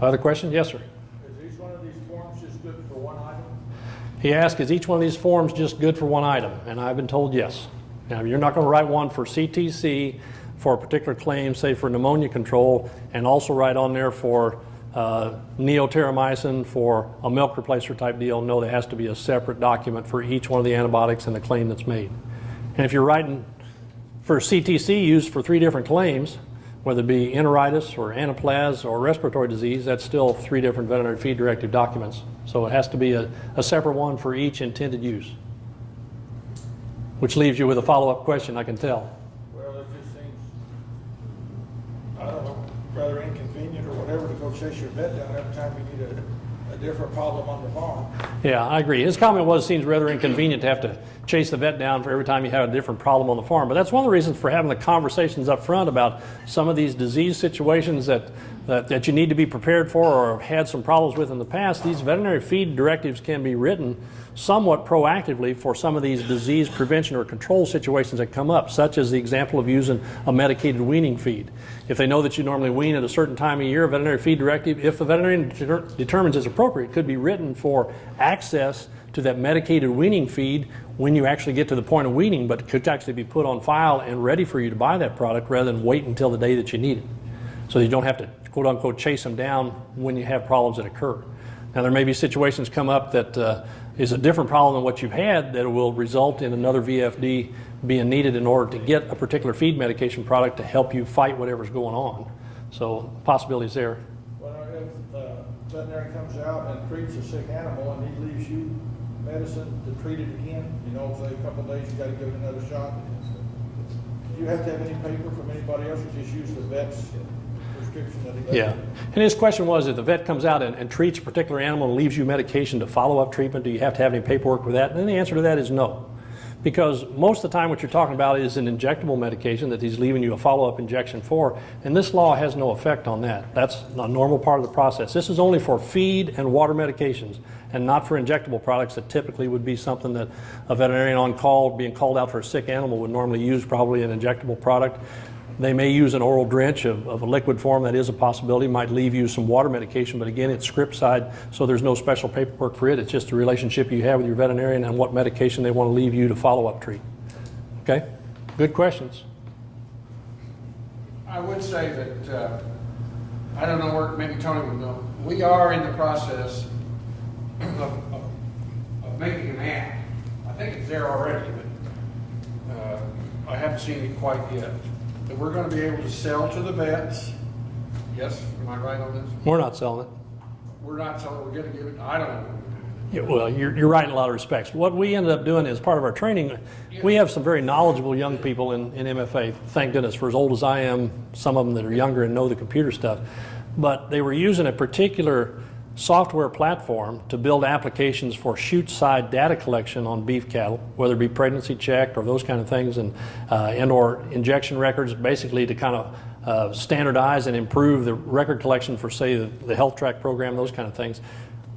Other questions? Yes, sir. Is each one of these forms just good for one item? He asked, is each one of these forms just good for one item? And I've been told yes. Now, you're not going to write one for CTC for a particular claim, say for pneumonia control, and also write on there for Terramycin for a milk replacer type deal. No, there has to be a separate document for each one of the antibiotics and the claim that's made. And if you're writing for CTC used for 3 different claims, whether it be enteritis or anaplasma or respiratory disease, that's still 3 different veterinary feed directive documents. So it has to be a separate one for each intended use. Which leaves you with a follow-up question, I can tell. Well, it just seems, I don't know, rather inconvenient or whatever to go chase your vet down every time you need a different problem on the farm. Yeah, I agree. His comment was, it seems rather inconvenient to have to chase the vet down for every time you have a different problem on the farm. But that's one of the reasons for having the conversations up front about some of these disease situations that you need to be prepared for or have had some problems with in the past. These veterinary feed directives can be written somewhat proactively for some of these disease prevention or control situations that come up, such as the example of using a medicated weaning feed. If they know that you normally wean at a certain time of year, a veterinary feed directive, if the veterinarian determines it's appropriate, could be written for access to that medicated weaning feed when you actually get to the point of weaning, but it could actually be put on file and ready for you to buy that product rather than wait until the day that you need it. So you don't have to, quote unquote, chase them down when you have problems that occur. Now there may be situations come up that is a different problem than what you've had that will result in another VFD being needed in order to get a particular feed medication product to help you fight whatever's going on. So possibilities there. Well, if the veterinarian comes out and treats a sick animal and he leaves you medicine to treat it again, you know, say a couple of days you got to give it another shot, do you have to have any paper from anybody else or just use the vet's prescription that he does? Yeah, and his question was, if the vet comes out and treats a particular animal and leaves you medication to follow up treatment, do you have to have any paperwork with that? And the answer to that is no. Because most of the time what you're talking about is an injectable medication that he's leaving you a follow-up injection for, and this law has no effect on that. That's a normal part of the process. This is only for feed and water medications and not for injectable products that typically would be something that a veterinarian on call, being called out for a sick animal, would normally use probably an injectable product. They may use an oral drench of a liquid form. That is a possibility. Might leave you some water medication, but again, it's script side, so there's no special paperwork for it. It's just the relationship you have with your veterinarian and what medication they want to leave you to follow up treat. Okay? Good questions. I would say that, I don't know where, maybe Tony would know, we are in the process of making an app. I think it's there already, but I haven't seen it quite yet. That we're going to be able to sell to the vets. Yes, am I right on this? We're not selling it. We're not selling, we're going to give it, I don't know. Yeah, well, you're right in a lot of respects. What we ended up doing as part of our training, we have some very knowledgeable young people in MFA, thank goodness, for as old as I am, some of them that are younger and know the computer stuff. But they were using a particular software platform to build applications for chute-side data collection on beef cattle, whether it be pregnancy checked or those kind of things, and or injection records, basically to kind of standardize and improve the record collection for, say, the health track program, those kind of things.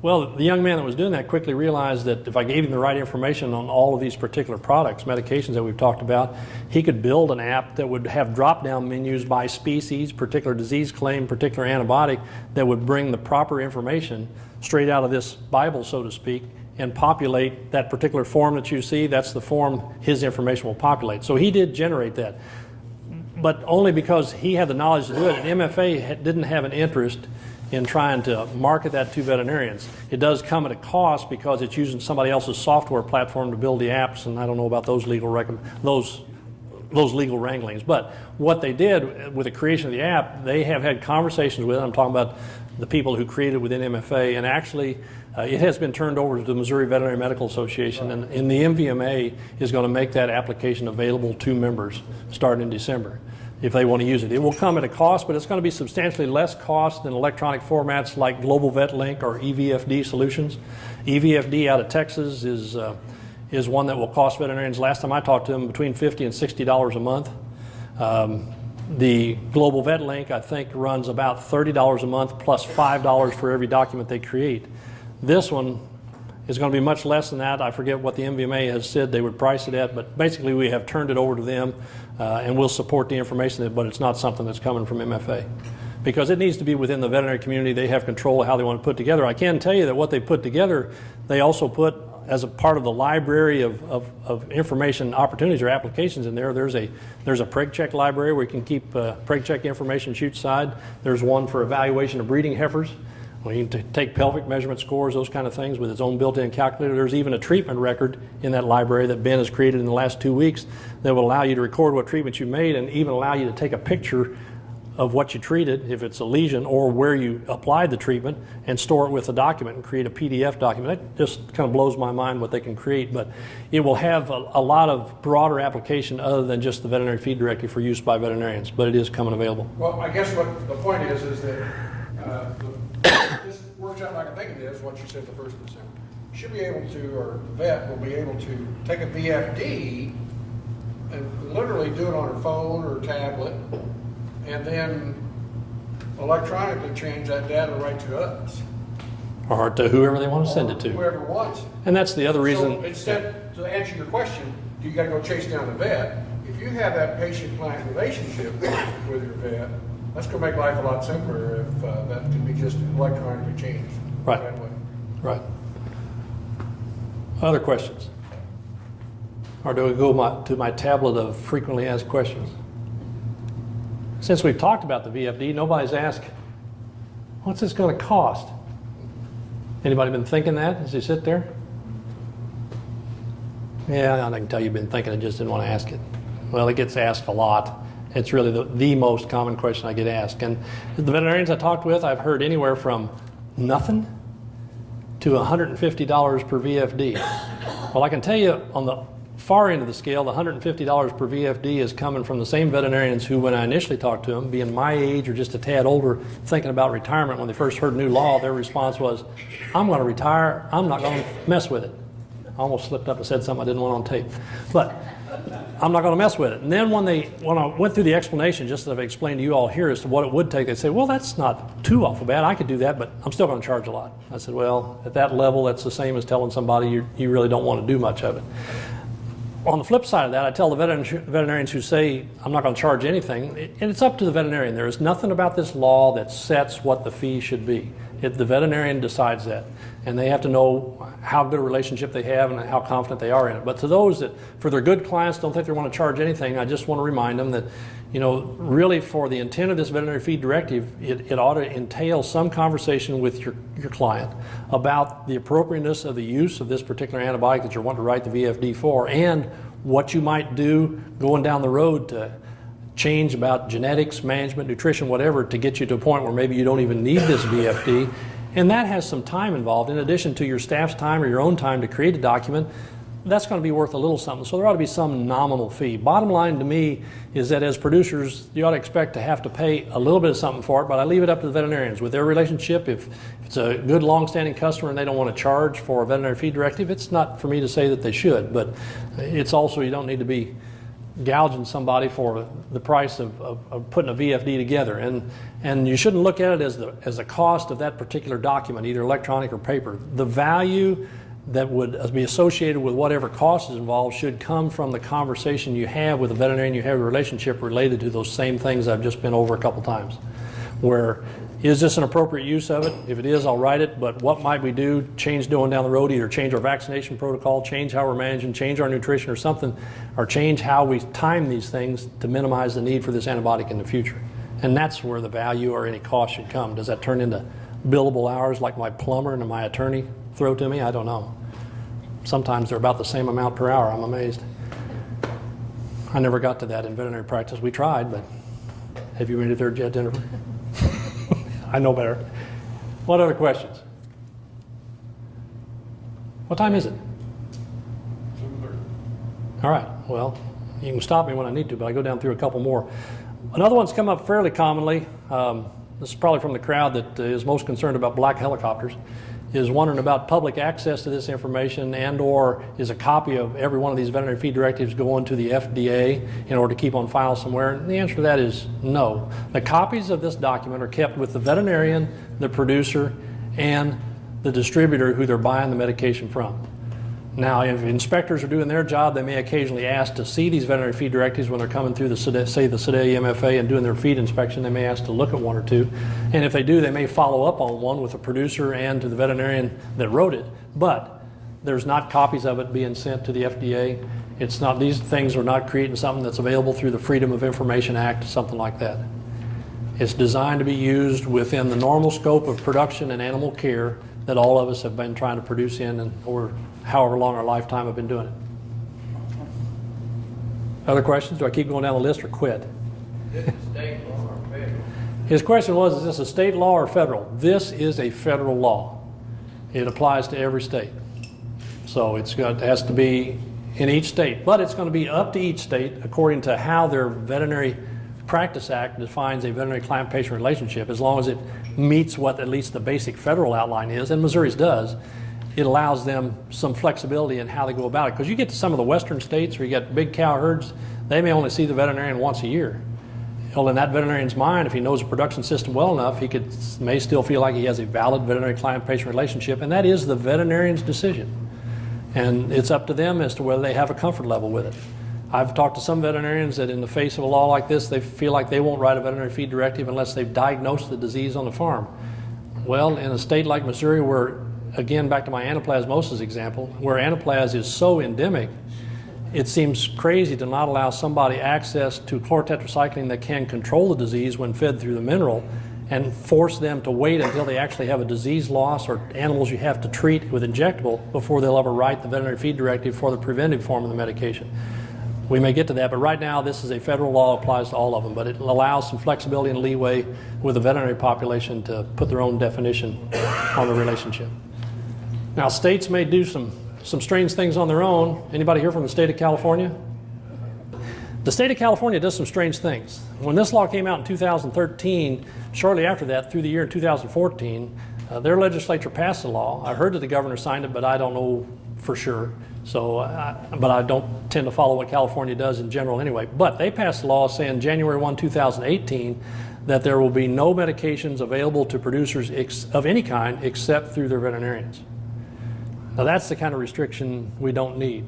Well, the young man that was doing that quickly realized that if I gave him the right information on all of these particular products, medications that we've talked about, he could build an app that would have drop-down menus by species, particular disease claim, particular antibiotic, that would bring the proper information straight out of this Bible, so to speak, and populate that particular form that you see. That's the form his information will populate. So he did generate that, but only because he had the knowledge to do it, and MFA didn't have an interest in trying to market that to veterinarians. It does come at a cost because it's using somebody else's software platform to build the apps, and I don't know about those legal legal wranglings. But what they did with the creation of the app, they have had conversations with, I'm talking about the people who created within MFA, and actually it has been turned over to the Missouri Veterinary Medical Association, and the MVMA is going to make that application available to members starting in December if they want to use it. It will come at a cost, but it's going to be substantially less cost than electronic formats like Global Vet Link or EVFD solutions. EVFD out of Texas is one that will cost veterinarians, last time I talked to them, between $50 and $60 a month. The Global Vet Link, I think, runs about $30 a month plus $5 for every document they create. This one is going to be much less than that. I forget what the MVMA has said they would price it at, but basically we have turned it over to them and we'll support the information, but it's not something that's coming from MFA. because it needs to be within the veterinary community. They have control of how they want to put together. I can tell you that what they put together, they also put as a part of the library of information opportunities or applications in there. There's a preg check library where you can keep preg check information chute side. There's one for evaluation of breeding heifers. Well, you can take pelvic measurement scores, those kind of things with its own built-in calculator. There's even a treatment record in that library that Ben has created in the last 2 weeks that will allow you to record what treatments you made and even allow you to take a picture of what you treated, if it's a lesion, or where you applied the treatment, and store it with a document and create a PDF document. That just kind of blows my mind what they can create, but it will have a lot of broader application other than just the veterinary feed directive for use by veterinarians, but it is coming available. Well, I guess what the point is that this works out like I think it is, what you said the 1st of December. You should be able to, or the vet will be able to take a VFD and literally do it on her phone or tablet, and then electronically change that data right to us. Or to whoever they want to send it to. Whoever wants it. And that's the other reason. So instead, to answer your question, do you got to go chase down the vet? If you have that patient-client relationship with your vet, that's going to make life a lot simpler if that can be just electronically changed. Right. That way. Right. Other questions? Or do we go to my tablet of frequently asked questions? Since we've talked about the VFD, nobody's asked, what's this going to cost? Anybody been thinking that as you sit there? Yeah, I can tell you've been thinking it, just didn't want to ask it. Well, it gets asked a lot. It's really the most common question I get asked. And the veterinarians I talked with, I've heard anywhere from nothing to $150 per VFD. Well, I can tell you on the far end of the scale, the $150 per VFD is coming from the same veterinarians who, when I initially talked to them, being my age or just a tad older, thinking about retirement when they first heard new law, their response was, I'm going to retire, I'm not going to mess with it. I almost slipped up and said something I didn't want on tape. But I'm not going to mess with it. And then when I went through the explanation, just as I've explained to you all here as to what it would take, they say, well, that's not too awful bad. I could do that, but I'm still going to charge a lot. I said, well, at that level, that's the same as telling somebody you really don't want to do much of it. On the flip side of that, I tell the veterinarians who say, I'm not going to charge anything, and it's up to the veterinarian. There is nothing about this law that sets what the fee should be. The veterinarian decides that, and they have to know how good a relationship they have and how confident they are in it. But to those that, for their good clients, don't think they want to charge anything, I just want to remind them that, really for the intent of this veterinary feed directive, it ought to entail some conversation with your client about the appropriateness of the use of this particular antibiotic that you're wanting to write the VFD for, and what you might do going down the road to change about genetics, management, nutrition, whatever, to get you to a point where maybe you don't even need this VFD. And that has some time involved. In addition to your staff's time or your own time to create a document, that's going to be worth a little something. So there ought to be some nominal fee. Bottom line to me is that as producers, you ought to expect to have to pay a little bit of something for it, but I leave it up to the veterinarians. With their relationship, if it's a good long-standing customer and they don't want to charge for a veterinary feed directive, it's not for me to say that they should, but it's also, you don't need to be gouging somebody for the price of putting a VFD together. And you shouldn't look at it as the cost of that particular document, either electronic or paper. The value that would be associated with whatever cost is involved should come from the conversation you have with the veterinarian. You have a relationship related to those same things I've just been over a couple times. Where, is this an appropriate use of it? If it is, I'll write it, but what might we do? Change going down the road, either change our vaccination protocol, change how we're managing, change our nutrition or something, or change how we time these things to minimize the need for this antibiotic in the future. And that's where the value or any cost should come. Does that turn into billable hours like my plumber and my attorney throw to me? I don't know. Sometimes they're about the same amount per hour. I'm amazed. I never got to that in veterinary practice. We tried, but have you made it there yet, Jennifer? I know better. What other questions? What time is it? 7:30. All right, well, you can stop me when I need to, but I go down through a couple more. Another one's come up fairly commonly. This is probably from the crowd that is most concerned about black helicopters, is wondering about public access to this information, and or is a copy of every one of these veterinary feed directives going to the FDA in order to keep on file somewhere? And the answer to that is no. The copies of this document are kept with the veterinarian, the producer, and the distributor who they're buying the medication from. Now, if inspectors are doing their job, they may occasionally ask to see these veterinary feed directives when they're coming through the say the SEDE MFA and doing their feed inspection. They may ask to look at one or two, and if they do, they may follow up on one with the producer and to the veterinarian that wrote it. But there's not copies of it being sent to the FDA. It's not; these things are not creating something that's available through the Freedom of Information Act, something like that. It's designed to be used within the normal scope of production and animal care that all of us have been trying to produce in, and or however long our lifetime have been doing it. Other questions? Do I keep going down the list or quit? Is it state law or federal? His question was, is this a state law or federal? This is a federal law. It applies to every state. So it has to be in each state, but it's going to be up to each state according to how their Veterinary Practice Act defines a veterinary client-patient relationship. As long as it meets what at least the basic federal outline is, and Missouri's does, it allows them some flexibility in how they go about it. Because you get to some of the western states where you get big cow herds, they may only see the veterinarian once a year. Well, in that veterinarian's mind, if he knows the production system well enough, he may still feel like he has a valid veterinary client-patient relationship, and that is the veterinarian's decision. And it's up to them as to whether they have a comfort level with it. I've talked to some veterinarians that in the face of a law like this, they feel like they won't write a veterinary feed directive unless they've diagnosed the disease on the farm. Well, in a state like Missouri where, again, back to my anaplasmosis example, where anaplas is so endemic, it seems crazy to not allow somebody access to chlortetracycline that can control the disease when fed through the mineral and force them to wait until they actually have a disease loss or animals you have to treat with injectable before they'll ever write the veterinary feed directive for the preventive form of the medication. We may get to that, but right now this is a federal law, applies to all of them, but it allows some flexibility and leeway with the veterinary population to put their own definition on the relationship. Now, states may do some strange things on their own. Anybody here from the state of California? The state of California does some strange things. When this law came out in 2013, shortly after that, through the year 2014, their legislature passed a law. I heard that the governor signed it, but I don't know for sure. So, but I don't tend to follow what California does in general anyway. But they passed a law saying January 1, 2018, that there will be no medications available to producers of any kind except through their veterinarians. Now that's the kind of restriction we don't need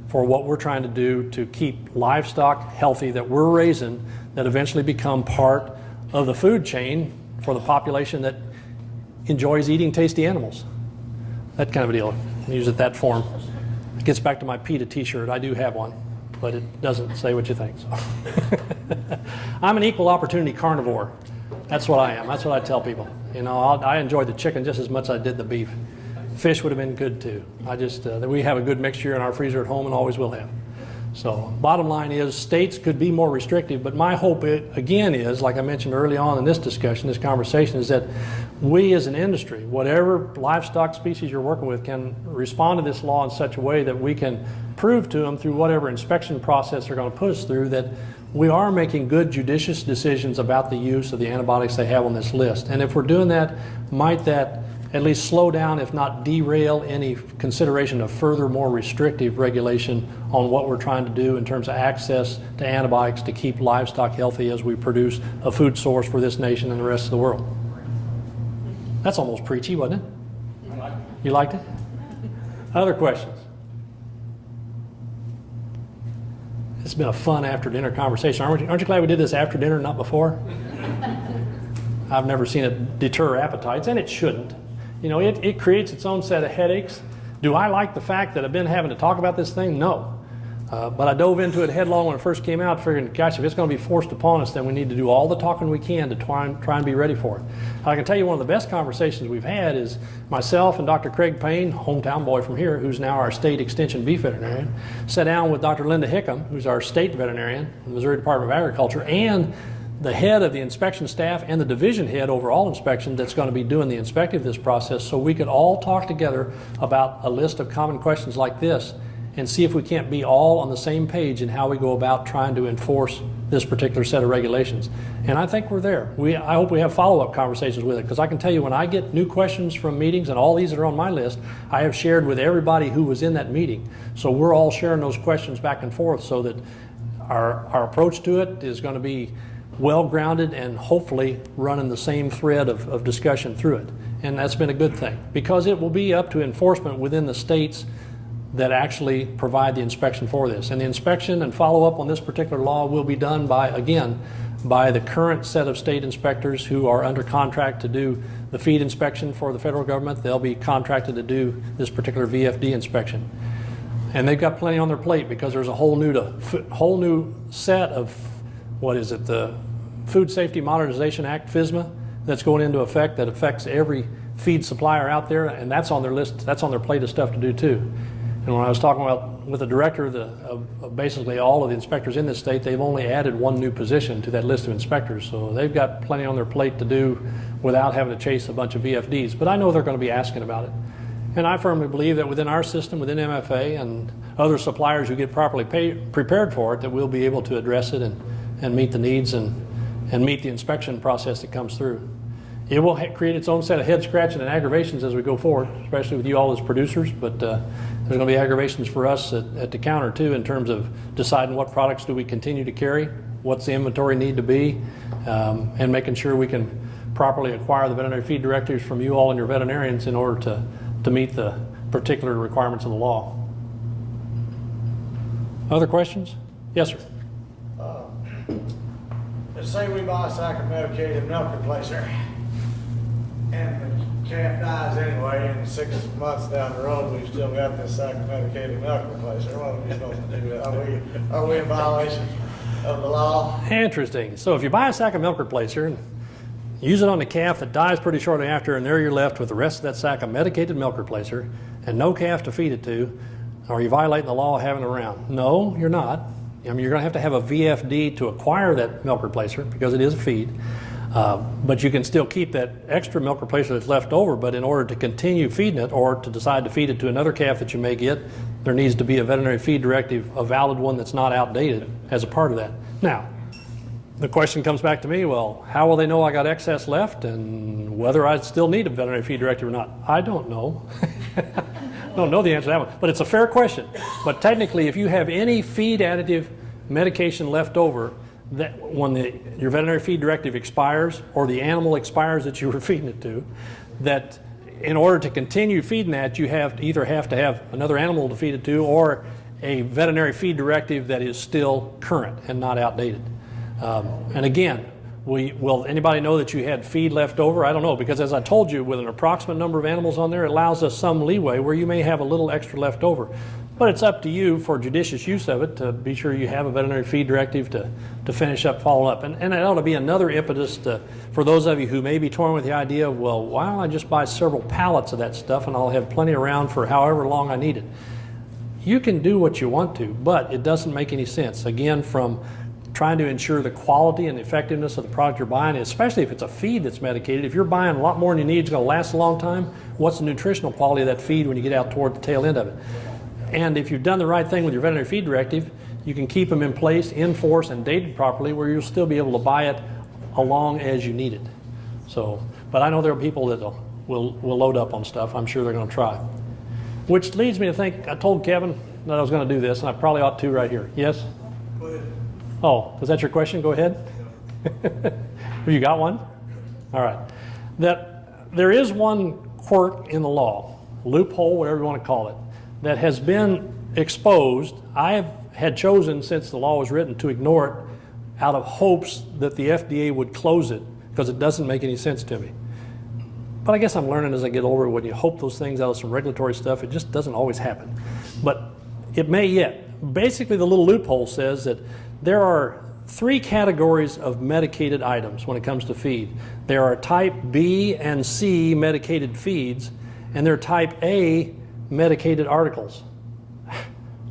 for what we're trying to do to keep livestock healthy that we're raising, that eventually become part of the food chain for the population that enjoys eating tasty animals. That kind of a deal. Use it that form. It gets back to my PETA t-shirt. I do have one, but it doesn't say what you think. So. I'm an equal opportunity carnivore. That's what I am. That's what I tell people. You know, I enjoy the chicken just as much as I did the beef. Fish would have been good too. We have a good mixture in our freezer at home and always will have. So bottom line is states could be more restrictive, but my hope again is, like I mentioned early on in this discussion, this conversation, is that we as an industry, whatever livestock species you're working with, can respond to this law in such a way that we can prove to them through whatever inspection process they're going to put us through that we are making good judicious decisions about the use of the antibiotics they have on this list. And if we're doing that, might that at least slow down, if not derail, any consideration of further, more restrictive regulation on what we're trying to do in terms of access to antibiotics to keep livestock healthy as we produce a food source for this nation and the rest of the world. That's almost preachy, wasn't it? You liked it? Other questions? It's been a fun after dinner conversation. Aren't you glad we did this after dinner, not before? I've never seen it deter appetites, and it shouldn't. You know, it creates its own set of headaches. Do I like the fact that I've been having to talk about this thing? No. But I dove into it headlong when it first came out, figuring, gosh, if it's going to be forced upon us, then we need to do all the talking we can to try and be ready for it. I can tell you one of the best conversations we've had is myself and Dr. Craig Payne, hometown boy from here, who's now our state extension beef veterinarian, sat down with Dr. Linda Hickam, who's our state veterinarian in the Missouri Department of Agriculture, and the head of the inspection staff and the division head over all inspection that's going to be doing the inspecting of this process, so we could all talk together about a list of common questions like this and see if we can't be all on the same page in how we go about trying to enforce this particular set of regulations. And I think we're there. I hope we have follow-up conversations with it, because I can tell you when I get new questions from meetings, and all these that are on my list, I have shared with everybody who was in that meeting. So we're all sharing those questions back and forth so that our approach to it is going to be well-grounded and hopefully running the same thread of discussion through it. And that's been a good thing, because it will be up to enforcement within the states that actually provide the inspection for this. And the inspection and follow-up on this particular law will be done by, again, by the current set of state inspectors who are under contract to do the feed inspection for the federal government. They'll be contracted to do this particular VFD inspection. And they've got plenty on their plate because there's a whole new set of, what is it, the Food Safety Modernization Act, FSMA, that's going into effect that affects every feed supplier out there, and that's on their list, that's on their plate of stuff to do too. And when I was talking about with the director of basically all of the inspectors in this state, they've only added one new position to that list of inspectors. So they've got plenty on their plate to do without having to chase a bunch of VFDs. But I know they're going to be asking about it. And I firmly believe that within our system, within MFA and other suppliers who get properly prepared for it, that we'll be able to address it and meet the needs and meet the inspection process that comes through. It will create its own set of head scratching and aggravations as we go forward, especially with you all as producers, but there's going to be aggravations for us at the counter too in terms of deciding what products do we continue to carry, what's the inventory need to be, and making sure we can properly acquire the veterinary feed directives from you all and your veterinarians in order to meet the particular requirements of the law. Other questions? Yes, sir. Let's say we buy a sack of medicated milk replacer and the calf dies anyway, and 6 months down the road, we've still got this sack of medicated milk replacer. What are we supposed to do? Are we in violation of the law? Interesting. So if you buy a sack of milk replacer and use it on the calf that dies pretty shortly after, and there you're left with the rest of that sack of medicated milk replacer and no calf to feed it to, are you violating the law of having it around? No, you're not. I mean, you're going to have a VFD to acquire that milk replacer because it is a feed. But you can still keep that extra milk replacer that's left over, but in order to continue feeding it or to decide to feed it to another calf that you may get, there needs to be a veterinary feed directive, a valid one that's not outdated as a part of that. Now, the question comes back to me, well, how will they know I got excess left and whether I still need a veterinary feed directive or not? I don't know. I don't know the answer to that one, but it's a fair question. But technically, if you have any feed additive medication left over, that when your veterinary feed directive expires or the animal expires that you were feeding it to, that in order to continue feeding that, you either have to have another animal to feed it to or a veterinary feed directive that is still current and not outdated. And again, will anybody know that you had feed left over? I don't know, because as I told you, with an approximate number of animals on there, it allows us some leeway where you may have a little extra left over. But it's up to you for judicious use of it to be sure you have a veterinary feed directive to finish up, follow up. And it ought to be another impetus for those of you who may be torn with the idea of, well, why don't I just buy several pallets of that stuff and I'll have plenty around for however long I need it. You can do what you want to, but it doesn't make any sense. Again, from trying to ensure the quality and the effectiveness of the product you're buying, especially if it's a feed that's medicated. If you're buying a lot more than you need, it's going to last a long time. What's the nutritional quality of that feed when you get out toward the tail end of it? And if you've done the right thing with your veterinary feed directive, you can keep them in place, in force, and dated properly where you'll still be able to buy it along as you need it. So, but I know there are people that will load up on stuff. I'm sure they're going to try. Which leads me to think, I told Kevin that I was going to do this, and I probably ought to right here. Yes? Go ahead. Oh, was that your question? Go ahead. Have you got one? All right. That there is one quirk in the law, loophole, whatever you want to call it, that has been exposed. I have had chosen since the law was written to ignore it out of hopes that the FDA would close it because it doesn't make any sense to me. But I guess I'm learning as I get older, when you hope those things out of some regulatory stuff, it just doesn't always happen. But it may yet. Basically, the little loophole says that there are 3 categories of medicated items when it comes to feed. There are type B and C medicated feeds, and there are type A medicated articles.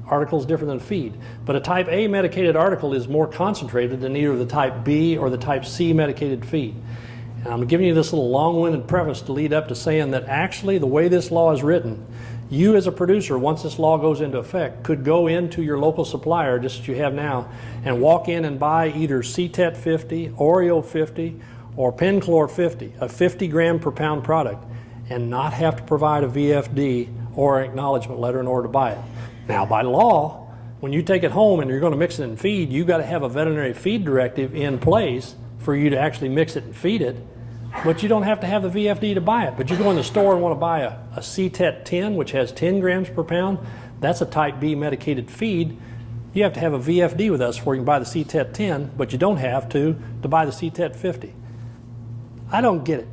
Articles different than feed. But a type A medicated article is more concentrated than either the type B or the type C medicated feed. And I'm giving you this little long-winded preface to lead up to saying that actually the way this law is written, you as a producer, once this law goes into effect, could go into your local supplier, just as you have now, and walk in and buy either CTET 50, Oreo 50, or Penchlor 50, a 50 gram per pound product, and not have to provide a VFD or an acknowledgement letter in order to buy it. Now, by law, when you take it home and you're going to mix it in feed, you've got to have a veterinary feed directive in place for you to actually mix it and feed it. But you don't have to have the VFD to buy it. But you go in the store and want to buy a CTET 10, which has 10 grams per pound, That's a type B medicated feed. You have to have a VFD with us before you can buy the CTET 10, but you don't have to buy the CTET 50. I don't get it.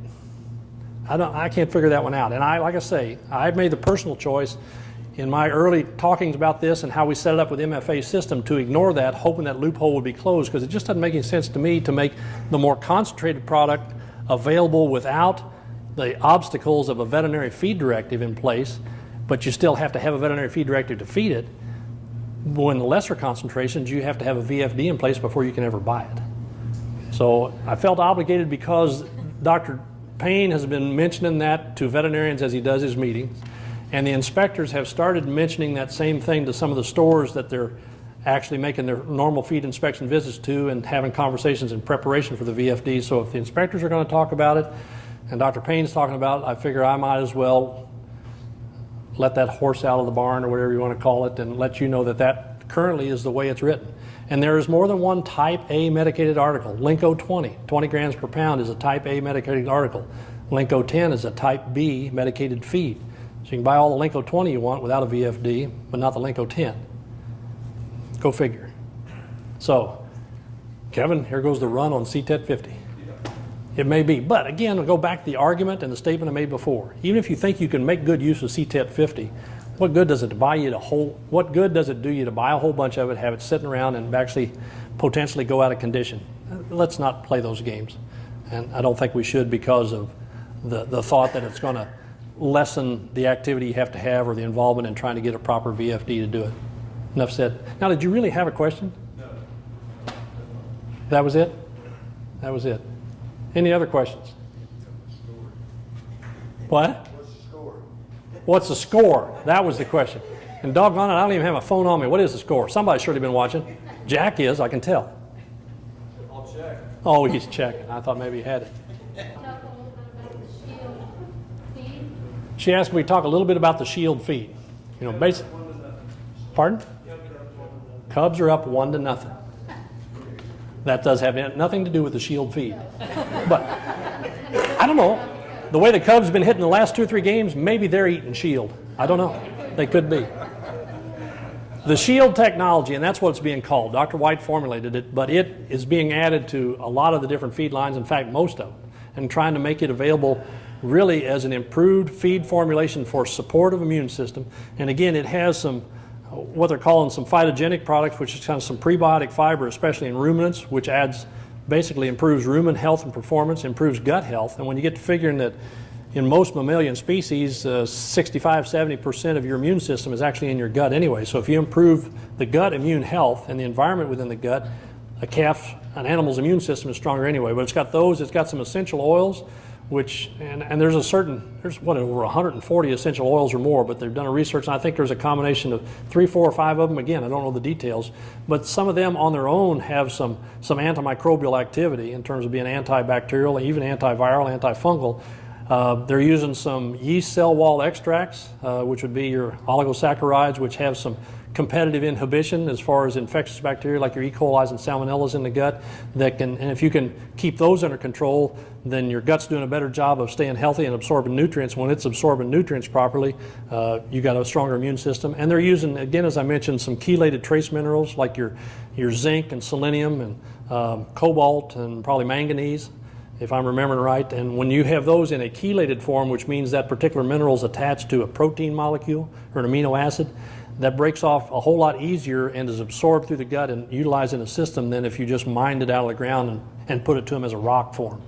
I can't figure that one out. And like I say, I've made the personal choice in my early talkings about this and how we set it up with MFA system to ignore that, hoping that loophole would be closed, because it just doesn't make any sense to me to make the more concentrated product available without the obstacles of a veterinary feed directive in place, but you still have to have a veterinary feed directive to feed it. When the lesser concentrations, you have to have a VFD in place before you can ever buy it. So I felt obligated, because Dr. Payne has been mentioning that to veterinarians as he does his meetings, and the inspectors have started mentioning that same thing to some of the stores that they're actually making their normal feed inspection visits to and having conversations in preparation for the VFD. So if the inspectors are going to talk about it and Dr. Payne's talking about it, I figure I might as well let that horse out of the barn, or whatever you want to call it, and let you know that that currently is the way it's written. And there is more than one type A medicated article. Linco 20 grams per pound is a type A medicated article. Linco 10 is a type B medicated feed. So you can buy all the Linco 20 you want without a VFD, but not the Linco 10. Go figure. So, Kevin, here goes the run on CTET 50. It may be, but again, we'll go back to the argument and the statement I made before. Even if you think you can make good use of CTET 50, what good does it what good does it do you to buy a whole bunch of it, have it sitting around, and actually potentially go out of condition? Let's not play those games. And I don't think we should, because of the thought that it's going to lessen the activity you have to have, or the involvement in trying to get a proper VFD to do it. Enough said. Now, did you really have a question? No. That was it? That was it. Any other questions? What? What's the score? What's the score? That was the question. And doggone it, I don't even have my phone on me. What is the score? Somebody's surely been watching. Jack is, I can tell. I'll check. Oh, he's checking. I thought maybe he had it. She asked if we talk a little bit about the shield feed. You know, basically. Pardon? Cubs are up 1-0. That does have nothing to do with the shield feed. But I don't know. The way the Cubs have been hitting the last 2 or 3 games, maybe they're eating shield. I don't know. They could be. The shield technology, and that's what it's being called. Dr. White formulated it, but it is being added to a lot of the different feed lines, in fact, most of them, and trying to make it available really as an improved feed formulation for supportive immune system. And again, it has some, what they're calling some phytogenic products, which is kind of some prebiotic fiber, especially in ruminants, which basically improves rumen health and performance, improves gut health. And when you get to figuring that in most mammalian species, 65-70% of your immune system is actually in your gut anyway. So if you improve the gut immune health and the environment within the gut, an animal's immune system is stronger anyway. But it's got some essential oils, and there's over 140 essential oils or more, but they've done a research, and I think there's a combination of 3, 4, or 5 of them. Again, I don't know the details, but some of them on their own have some antimicrobial activity in terms of being antibacterial, even antiviral, antifungal. They're using some yeast cell wall extracts, which would be your oligosaccharides, which have some competitive inhibition as far as infectious bacteria like your E. coli and salmonellas in the gut, and if you can keep those under control, then your gut's doing a better job of staying healthy and absorbing nutrients. When it's absorbing nutrients properly, you got a stronger immune system. And they're using, again, as I mentioned, some chelated trace minerals like your zinc and selenium and cobalt and probably manganese, if I'm remembering right. And when you have those in a chelated form, which means that particular mineral is attached to a protein molecule or an amino acid, that breaks off a whole lot easier and is absorbed through the gut and utilized in the system than if you just mined it out of the ground and put it to them as a rock form,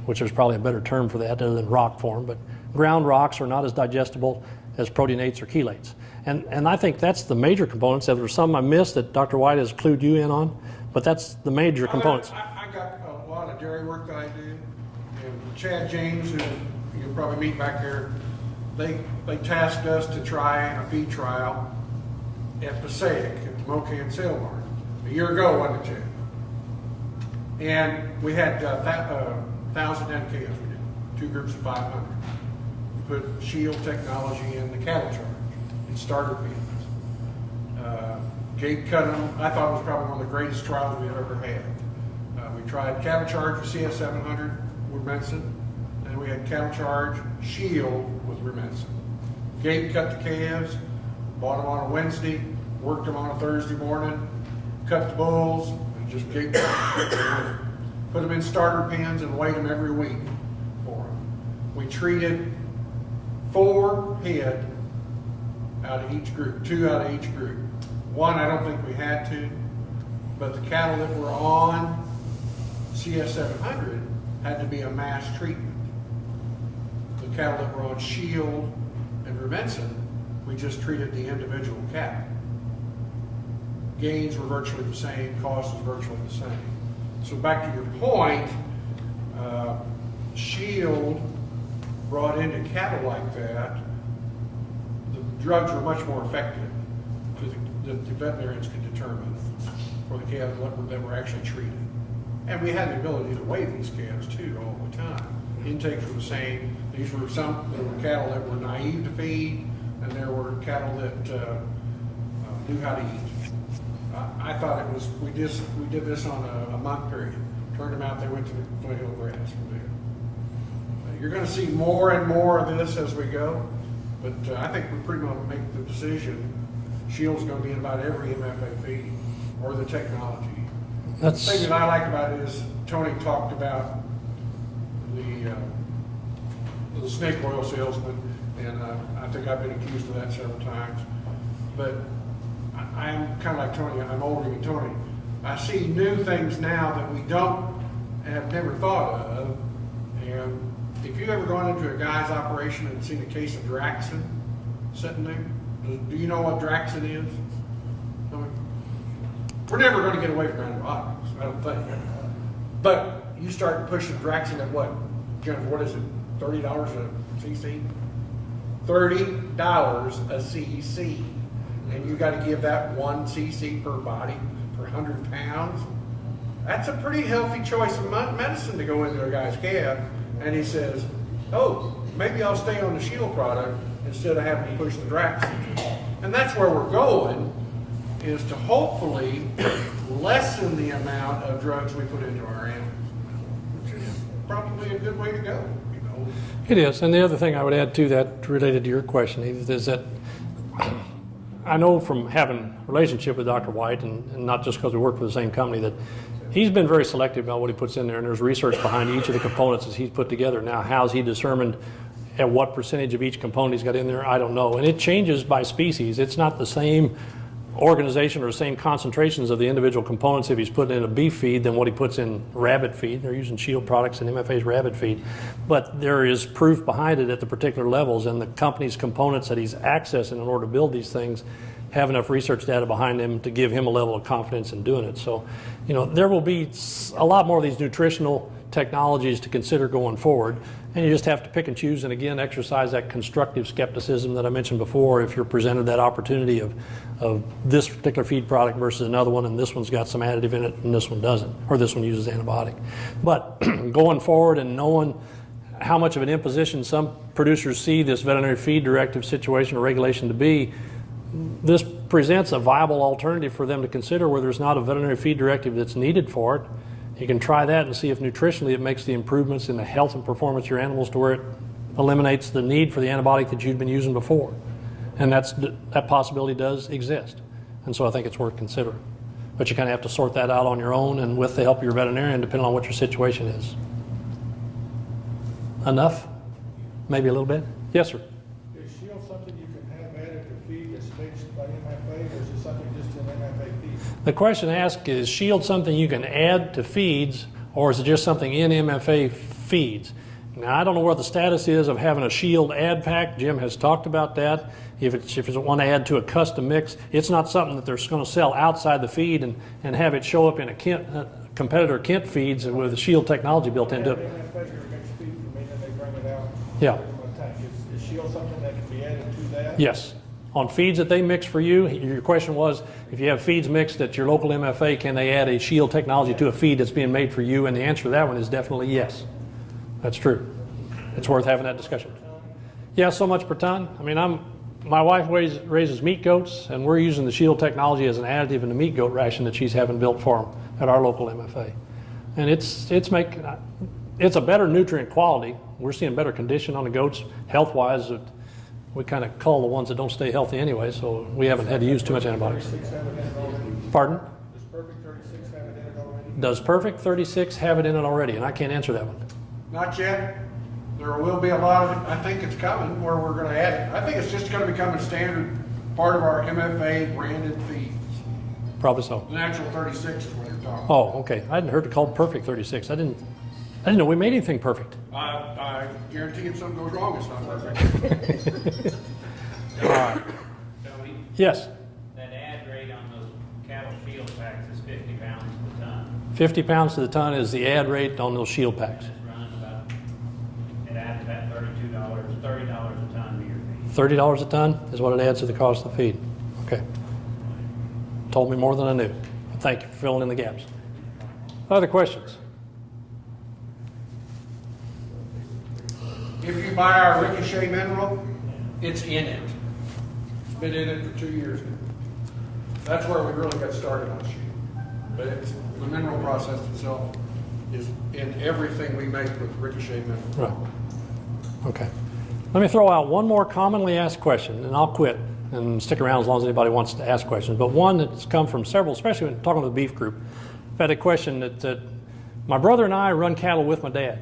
which there's probably a better term for that other than rock form. But ground rocks are not as digestible as proteinates or chelates. And I think that's the major components. There's some I missed that Dr. White has clued you in on, but that's the major components. I got a lot of dairy work that I do, and Chad James, who you'll probably meet back there, they tasked us to try a feed trial at Passaic at the Mocan Sale Barn a year ago, wasn't it, Chad? And we had 1,000 NKs. We did 2 groups of 500. We put shield technology in the cattle charge and starter feeds. Gabe cut them. I thought it was probably one of the greatest trials we've ever had. We tried cattle charge with CS700 with Rumensin, and we had cattle charge shield with Rumensin. Gabe cut the calves. bought them on a Wednesday, worked them on a Thursday morning, cut the bulls, and just keep put them in starter pens and weighed them every week for them. We treated 4 head out of each group, 2 out of each group. 1, I don't think we had to, but the cattle that were on CS700 had to be a mass treatment. The cattle that were on Shield and Rumensin, we just treated the individual cattle. Gains were virtually the same, cost was virtually the same. So back to your point, Shield brought into cattle like that, the drugs were much more effective that the veterinarians could determine for the cattle that were actually treated. And we had the ability to weigh these calves too all the time. Intakes were the same. There were cattle that were naive to feed, and there were cattle that knew how to eat. I thought it was, we did this on a month period. Turned them out, they went to the flail grass from there. You're going to see more and more of this as we go, but I think we're pretty much make the decision. Shield's going to be in about every MFA feed or the technology. The thing that I like about it is Tony talked about the snake oil salesman, and I think I've been accused of that several times. But I'm kind of like Tony. I'm older than Tony. I see new things now that we have never thought of. And if you've ever gone into a guy's operation and seen a case of Draxin sitting there, do you know what Draxin is? I mean, we're never going to get away from antibiotics, I don't think. But you start pushing Draxin at what? Jennifer, what is it? $30 a cc? $30 a cc. And you got to give that 1 cc per body per 100 pounds. That's a pretty healthy choice of medicine to go into a guy's calf. And he says, oh, maybe I'll stay on the Shield product instead of having to push the Draxin. And that's where we're going, is to hopefully lessen the amount of drugs we put into our animals, which is probably a good way to go. It is, and the other thing I would add to that, related to your question, is that I know from having a relationship with Dr. White, and not just because we work for the same company, that he's been very selective about what he puts in there, and there's research behind each of the components that he's put together. Now, how's he determined at what percentage of each component he's got in there? I don't know, and it changes by species. It's not the same organization or the same concentrations of the individual components if he's putting in a beef feed than what he puts in rabbit feed. They're using Shield products and MFA's rabbit feed, but there is proof behind it at the particular levels, and the company's components that he's accessing in order to build these things have enough research data behind them to give him a level of confidence in doing it. So, you know, there will be a lot more of these nutritional technologies to consider going forward, and you just have to pick and choose, and again, exercise that constructive skepticism that I mentioned before if you're presented that opportunity of this particular feed product versus another one, and this one's got some additive in it and this one doesn't, or this one uses antibiotic. But going forward and knowing how much of an imposition some producers see this veterinary feed directive situation or regulation to be, this presents a viable alternative for them to consider where there's not a veterinary feed directive that's needed for it. You can try that and see if nutritionally it makes the improvements in the health and performance of your animals to where it eliminates the need for the antibiotic that you'd been using before. And that possibility does exist. And so I think it's worth considering. But you kind of have to sort that out on your own and with the help of your veterinarian, depending on what your situation is. Enough? Maybe a little bit? Yes, sir. Is Shield something you can have added to feed that's mixed by MFA, or is it something just in MFA feed? The question asked is Shield something you can add to feeds, or is it just something in MFA feeds? Now, I don't know what the status is of having a Shield add pack. Jim has talked about that. If it's want to add to a custom mix, it's not something that they're going to sell outside the feed and have it show up in a competitor Kent feeds with the Shield technology built into it. MFA or mixed feed for me, then they bring it out. Yeah. Is Shield something that can be added to that? Yes. On feeds that they mix for you, your question was, if you have feeds mixed at your local MFA, can they add a Shield technology to a feed that's being made for you? And the answer to that one is definitely yes. That's true. It's worth having that discussion. Yeah, so much per ton. I mean, my wife raises meat goats, and we're using the Shield technology as an additive in the meat goat ration that she's having built for them at our local MFA. And it's a better nutrient quality. We're seeing better condition on the goats health-wise We kind of cull the ones that don't stay healthy anyway, so we haven't had to use too much antibiotics. 36 have it in it already? Pardon? Does Perfect 36 have it in it already? Does Perfect 36 have it in it already? And I can't answer that one. Not yet. There will be a lot of, I think it's coming where we're gonna add it. I think it's just gonna become a standard part of our MFA branded feed. Probably so. The natural 36 is what they're talking about. Oh, okay. I hadn't heard it called Perfect 36. I didn't know we made anything perfect. I guarantee if something goes wrong, it's not perfect. All right. Tony, Yes. that ad rate on those cattle shield packs is 50 pounds per ton. 50 pounds to the ton is the ad rate on those shield packs. It's running about, it adds about $30 a ton to your feed. $30 a ton is what it adds to the cost of the feed. Okay. Told me more than I knew. Thank you for filling in the gaps. Other questions? If you buy our Ricochet mineral, it's in it. It's been in it for 2 years now. That's where we really got started on shield. But it's, the mineral process itself is in everything we make with Ricochet mineral. Right. Okay. Let me throw out one more commonly asked question, and I'll quit and stick around as long as anybody wants to ask questions. But one that's come from several, especially when talking to the beef group. I've had a question that my brother and I run cattle with my dad.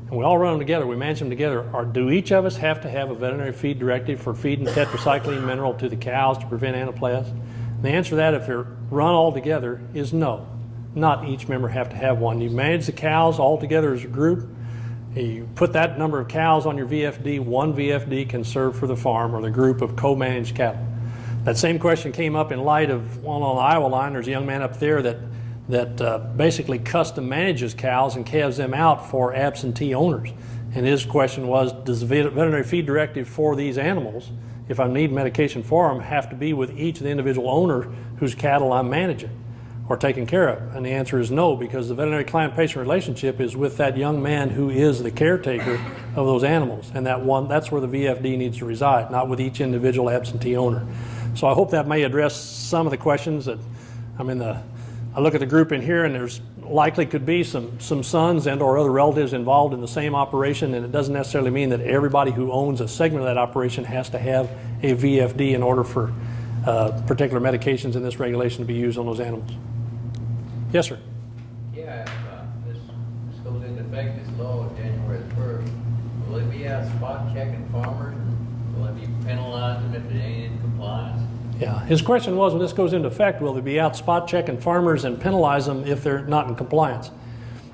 And we all run them together, we manage them together. Do each of us have to have a veterinary feed directive for feeding tetracycline mineral to the cows to prevent anapleas? And the answer to that, if they're run all together, is no. Not each member have to have one. You manage the cows all together as a group. You put that number of cows on your VFD, one VFD can serve for the farm or the group of co-managed cattle. That same question came up in light of one on the Iowa line. There's a young man up there that basically custom manages cows and calves them out for absentee owners. And his question was, does the veterinary feed directive for these animals, if I need medication for them, have to be with each of the individual owner whose cattle I'm managing or taking care of? And the answer is no, because the veterinary client-patient relationship is with that young man who is the caretaker of those animals. And that's where the VFD needs to reside, not with each individual absentee owner. So I hope that may address some of the questions that, I look at the group in here, and there's likely could be some sons and or other relatives involved in the same operation, and it doesn't necessarily mean that everybody who owns a segment of that operation has to have a VFD in order for particular medications in this regulation to be used on those animals. Yes, sir. Yeah, if this goes into effect, this law on January 1st, will it be out spot checking farmers? Will it be penalizing if it ain't in compliance? Yeah, his question was, when this goes into effect, will they be out spot checking farmers and penalize them if they're not in compliance?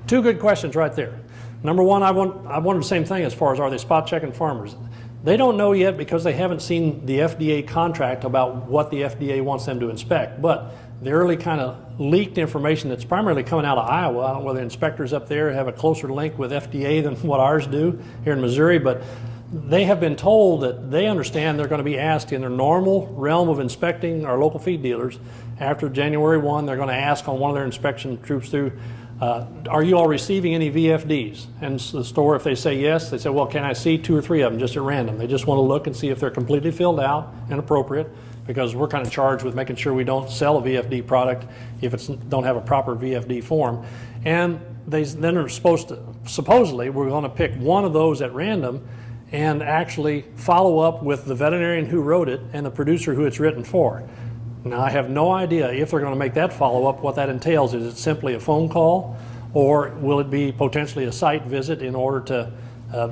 Two good questions right there. Number one, I wondered the same thing as far as, are they spot checking farmers? They don't know yet because they haven't seen the FDA contract about what the FDA wants them to inspect. But the early kind of leaked information that's primarily coming out of Iowa, I don't know whether inspectors up there have a closer link with FDA than what ours do here in Missouri, but they have been told that they understand they're going to be asked in their normal realm of inspecting our local feed dealers. After January 1, they're going to ask on one of their inspection troops through, are you all receiving any VFDs? And the store, if they say yes, they say, well, can I see 2 or 3 of them just at random? They just want to look and see if they're completely filled out and appropriate, because we're kind of charged with making sure we don't sell a VFD product if it don't have a proper VFD form. And they then are supposedly, we're going to pick one of those at random and actually follow up with the veterinarian who wrote it and the producer who it's written for. Now, I have no idea if they're going to make that follow-up, what that entails. Is it simply a phone call, or will it be potentially a site visit in order to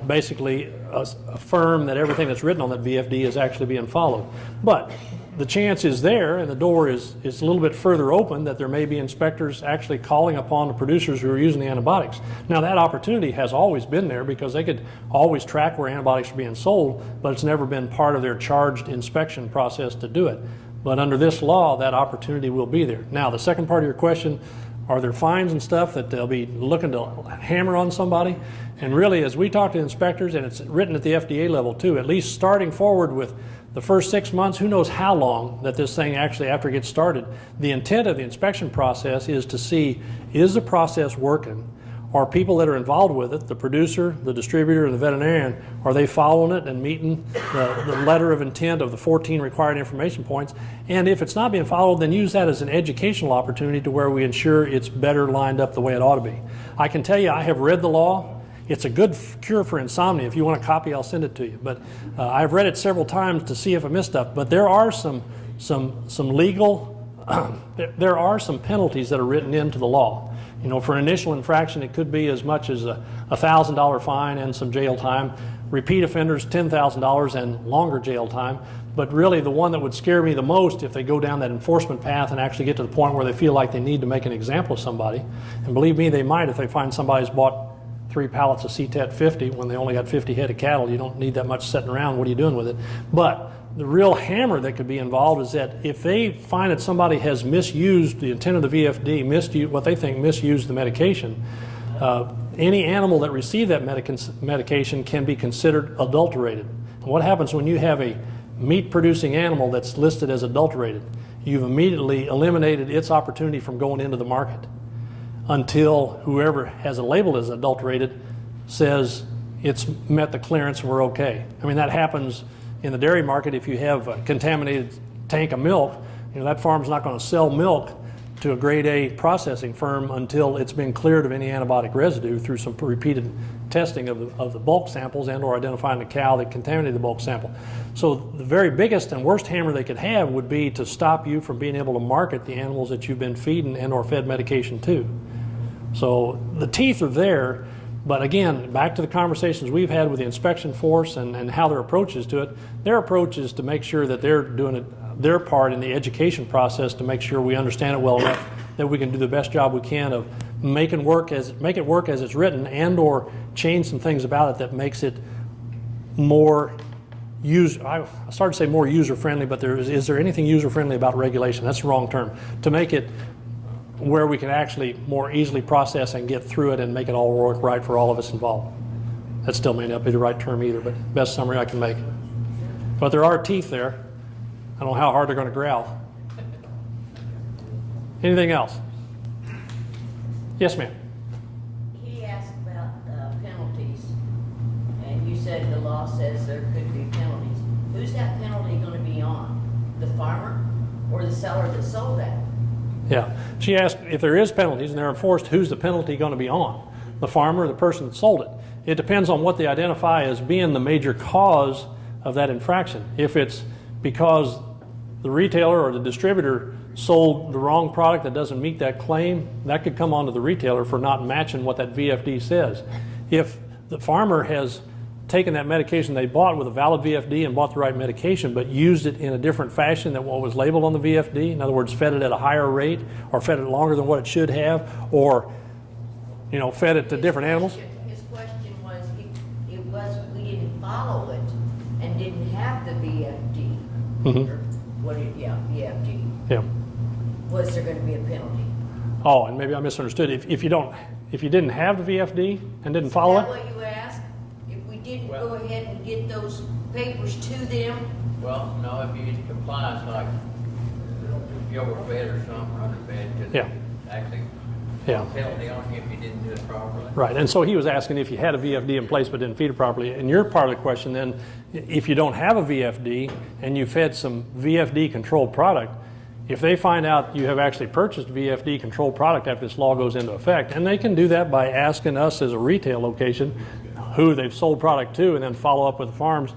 basically affirm that everything that's written on that VFD is actually being followed? But the chance is there, and the door is a little bit further open, that there may be inspectors actually calling upon the producers who are using the antibiotics. Now, that opportunity has always been there because they could always track where antibiotics are being sold, but it's never been part of their charged inspection process to do it. But under this law, that opportunity will be there. Now, the second part of your question, are there fines and stuff that they'll be looking to hammer on somebody? And really, as we talk to inspectors, and it's written at the FDA level too, at least starting forward with the first 6 months, who knows how long that this thing actually, after it gets started, the intent of the inspection process is to see, is the process working? Are people that are involved with it, the producer, the distributor, and the veterinarian, are they following it and meeting the letter of intent of the 14 required information points? And if it's not being followed, then use that as an educational opportunity to where we ensure it's better lined up the way it ought to be. I can tell you, I have read the law. It's a good cure for insomnia. If you want a copy, I'll send it to you. But I've read it several times to see if I missed stuff. But there are some legal, there are some penalties that are written into the law. You know, for initial infraction, it could be as much as a $1,000 fine and some jail time. Repeat offenders, $10,000 and longer jail time. But really the one that would scare me the most if they go down that enforcement path and actually get to the point where they feel like they need to make an example of somebody, and believe me, they might if they find somebody's bought 3 pallets of CTET 50 when they only got 50 head of cattle. You don't need that much sitting around. What are you doing with it? But the real hammer that could be involved is that if they find that somebody has misused the intent of the VFD, misused the medication, any animal that received that medication can be considered adulterated. And what happens when you have a meat-producing animal that's listed as adulterated? You've immediately eliminated its opportunity from going into the market until whoever has it labeled as adulterated says it's met the clearance and we're okay. I mean, that happens in the dairy market. If you have a contaminated tank of milk, you know, that farm's not going to sell milk to a grade A processing firm until it's been cleared of any antibiotic residue through some repeated testing of the bulk samples and or identifying the cow that contaminated the bulk sample. So the very biggest and worst hammer they could have would be to stop you from being able to market the animals that you've been feeding and or fed medication to. So the teeth are there, but again, back to the conversations we've had with the inspection force and how their approach is to it. Their approach is to make sure that they're doing their part in the education process to make sure we understand it well enough that we can do the best job we can of make it work as it's written, and or change some things about it that makes it more I started to say more user-friendly, but is there anything user-friendly about regulation? That's the wrong term. To make it where we can actually more easily process and get through it and make it all work right for all of us involved. That still may not be the right term either, but best summary I can make. But there are teeth there. I don't know how hard they're going to growl. Anything else? Yes, ma'am. He asked about penalties, and you said the law says there could be penalties. Who's that penalty going to be on? The farmer or the seller that sold that? Yeah. She asked if there is penalties and they're enforced, who's the penalty going to be on? The farmer or the person that sold it? It depends on what they identify as being the major cause of that infraction. If it's because the retailer or the distributor sold the wrong product that doesn't meet that claim, that could come onto the retailer for not matching what that VFD says. If the farmer has taken that medication they bought with a valid VFD and bought the right medication but used it in a different fashion than what was labeled on the VFD, in other words, fed it at a higher rate or fed it longer than what it should have, or fed it to different animals. His question was, we didn't follow it and didn't have the VFD. Mm-hmm. VFD. Yeah. Was there going to be a penalty? Oh, and maybe I misunderstood. If you didn't have the VFD and didn't follow Is that it? what you asked? If we didn't go ahead and get those papers to them? Well, no, if you need compliance, like if you overfed or something, or underfed, because Yeah. actually Yeah. penalty on you if you didn't do it properly. Right, and so he was asking if you had a VFD in place but didn't feed it properly. And your part of the question then, if you don't have a VFD and you fed some VFD controlled product, if they find out you have actually purchased VFD controlled product after this law goes into effect, and they can do that by asking us as a retail location who they've sold product to and then follow up with the farms,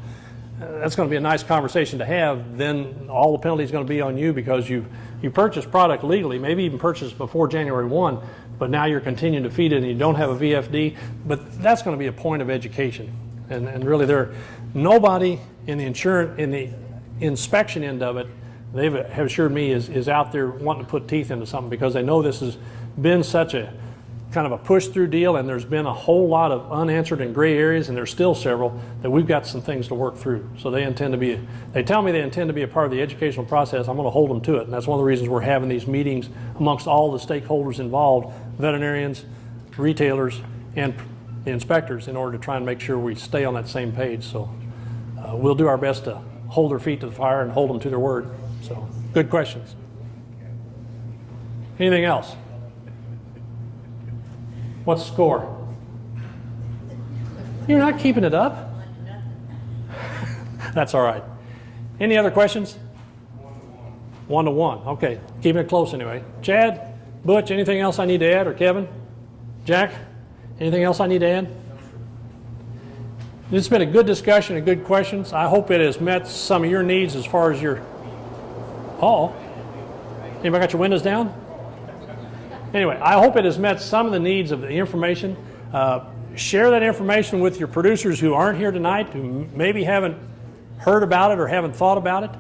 that's going to be a nice conversation to have. Then all the penalty is going to be on you because you purchased product legally, maybe even purchased before January 1, but now you're continuing to feed it and you don't have a VFD. But that's going to be a point of education. And really nobody in the inspection end of it, they have assured me is out there wanting to put teeth into something, because they know this has been such a kind of a push-through deal, and there's been a whole lot of unanswered and gray areas, and there's still several, that we've got some things to work through. So they tell me they intend to be a part of the educational process. I'm going to hold them to it, and that's one of the reasons we're having these meetings amongst all the stakeholders involved, veterinarians, retailers, and the inspectors, in order to try and make sure we stay on that same page. So we'll do our best to hold their feet to the fire and hold them to their word. So good questions. Anything else? What's the score? You're not keeping it up? That's all right. Any other questions? 1-1. Okay, keeping it close anyway. Chad, Butch, anything else I need to add, or Kevin? Jack, anything else I need to add? It's been a good discussion and good questions. I hope it has met some of your needs as far as your... Oh, anybody got your windows down? Anyway, I hope it has met some of the needs of the information. Share that information with your producers who aren't here tonight, who maybe haven't heard about it or haven't thought about it.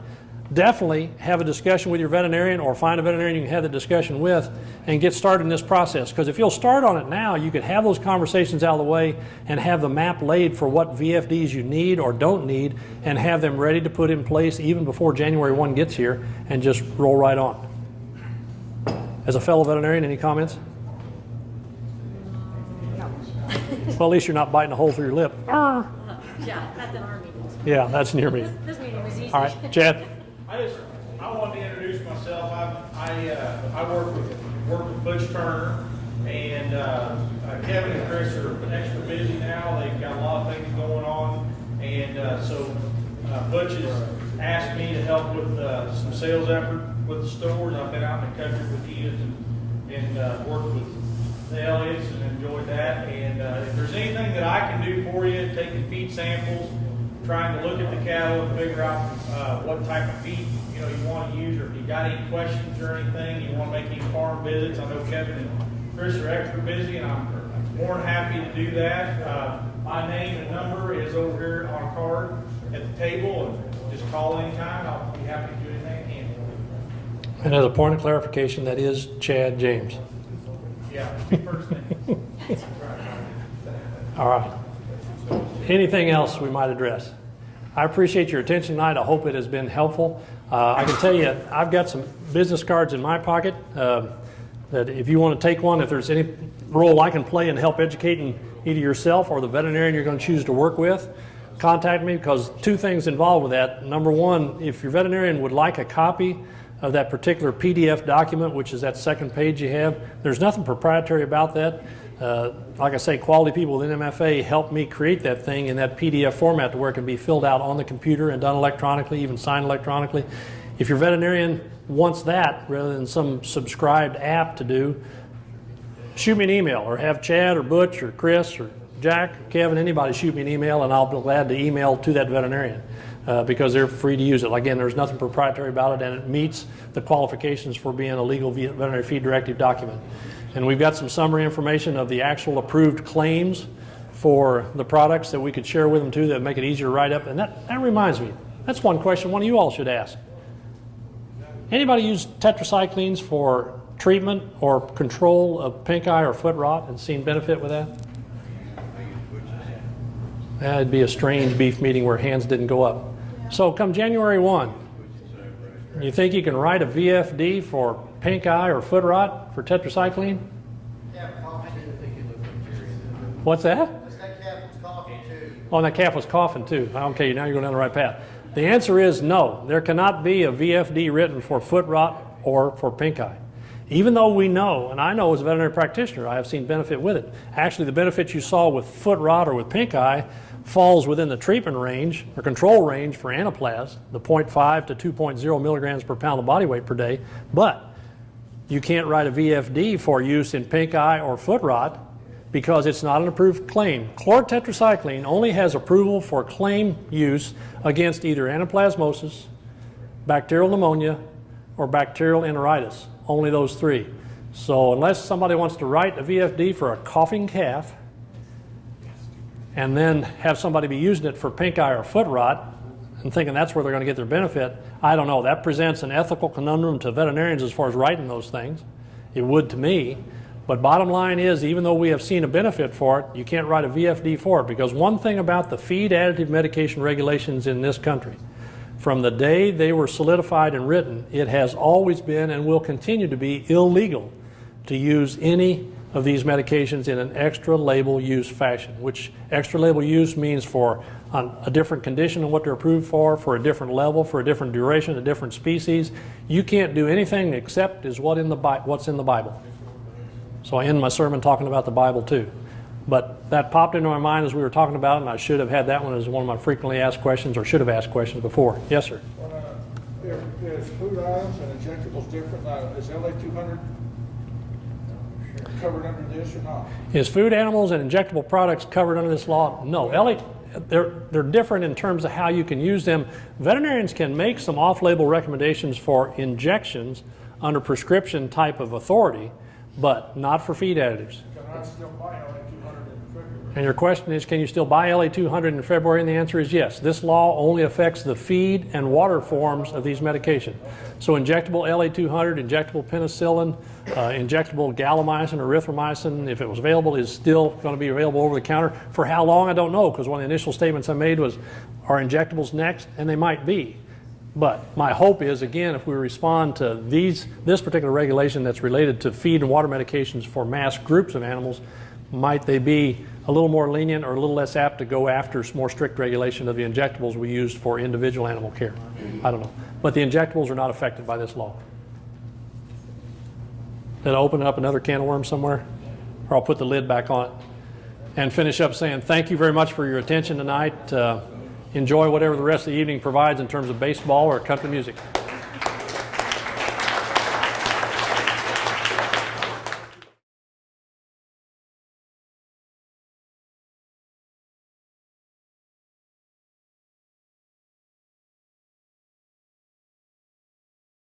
Definitely have a discussion with your veterinarian, or find a veterinarian you can have the discussion with and get started in this process. Because if you'll start on it now, you could have those conversations out of the way and have the map laid for what VFDs you need or don't need, and have them ready to put in place even before January 1 gets here, and just roll right on. As a fellow veterinarian, any comments? Well, at least you're not biting a hole through your lip. Yeah, that's in our meetings. Yeah, that's near me. This meeting was easy. All right, Chad. I wanted to introduce myself. I work with Butch Turner, and Kevin and Chris are extra busy now. They've got a lot of things going on, and so Butch has asked me to help with some sales effort with the stores. I've been out in the country with you and worked with the Elliots and enjoyed that. And if there's anything that I can do for you, taking feed samples, trying to look at the cattle and figure out what type of feed you want to use, or if you got any questions or anything, you want to make any farm visits. I know Kevin and Chris are extra busy, and I'm more than happy to do that. My name and number is over here on a card at the table, and just call anytime. I'll be happy to do anything I can for you. And as a point of clarification, that is Chad James. Yeah, first name. All right. Anything else we might address? I appreciate your attention tonight. I hope it has been helpful. I can tell you, I've got some business cards in my pocket that if you want to take one, if there's any role I can play in help educating either yourself or the veterinarian you're going to choose to work with, contact me, because two things involved with that. Number one, if your veterinarian would like a copy of that particular PDF document, which is that second page you have, there's nothing proprietary about that. Like I say, quality people within MFA helped me create that thing in that PDF format to where it can be filled out on the computer and done electronically, even signed electronically. If your veterinarian wants that rather than some subscribed app to do, shoot me an email, or have Chad or Butch or Chris or Jack or Kevin, anybody shoot me an email, and I'll be glad to email to that veterinarian because they're free to use it. Again, there's nothing proprietary about it, and it meets the qualifications for being a legal veterinary feed directive document. And we've got some summary information of the actual approved claims for the products that we could share with them too, that make it easier to write up. And that reminds me, that's one question one of you all should ask. Anybody use tetracyclines for treatment or control of pink eye or foot rot and seen benefit with that? That'd be a strange beef meeting where hands didn't go up. So come January 1, you think you can write a VFD for pink eye or foot rot for tetracycline? What's that? That cat was coughing too. Oh, and that calf was coughing too. Okay, now you're going down the right path. The answer is no. There cannot be a VFD written for foot rot or for pink eye. Even though we know, and I know as a veterinary practitioner, I have seen benefit with it. Actually, the benefit you saw with foot rot or with pink eye falls within the treatment range or control range for anaplasm, the 0.5 to 2.0 milligrams per pound of body weight per day. But you can't write a VFD for use in pink eye or foot rot because it's not an approved claim. Chlortetracycline only has approval for claim use against either anaplasmosis, bacterial pneumonia, or bacterial enteritis. Only those three. So unless somebody wants to write a VFD for a coughing calf and then have somebody be using it for pink eye or foot rot and thinking that's where they're going to get their benefit, I don't know. That presents an ethical conundrum to veterinarians as far as writing those things. It would to me. But bottom line is, even though we have seen a benefit for it, you can't write a VFD for it, because one thing about the feed additive medication regulations in this country, from the day they were solidified and written, it has always been and will continue to be illegal to use any of these medications in an extra label use fashion, which extra label use means for a different condition than what they're approved for a different level, for a different duration, a different species. You can't do anything except is what's in the Bible. So I end my sermon talking about the Bible too. But that popped into my mind as we were talking about it, and I should have had that one as one of my frequently asked questions, or should have asked questions before. Yes, sir. Is food items and injectables different? Is LA 200 covered under this or not? Is food animals and injectable products covered under this law? No. they're different in terms of how you can use them. Veterinarians can make some off-label recommendations for injections under prescription type of authority, but not for feed additives. Can I still buy LA200 in February? And your question is, can you still buy LA200 in February? And the answer is yes. This law only affects the feed and water forms of these medications. So injectable LA200, injectable penicillin, injectable gallamycin or erythromycin, if it was available, is still going to be available over the counter. For how long, I don't know, because one of the initial statements I made was, are injectables next? And they might be. But my hope is, again, if we respond to this particular regulation that's related to feed and water medications for mass groups of animals, might they be a little more lenient or a little less apt to go after more strict regulation of the injectables we use for individual animal care? I don't know. But the injectables are not affected by this law. Did I open up another can of worms somewhere? Or I'll put the lid back on it and finish up saying thank you very much for your attention tonight. Enjoy whatever the rest of the evening provides in terms of baseball or country music.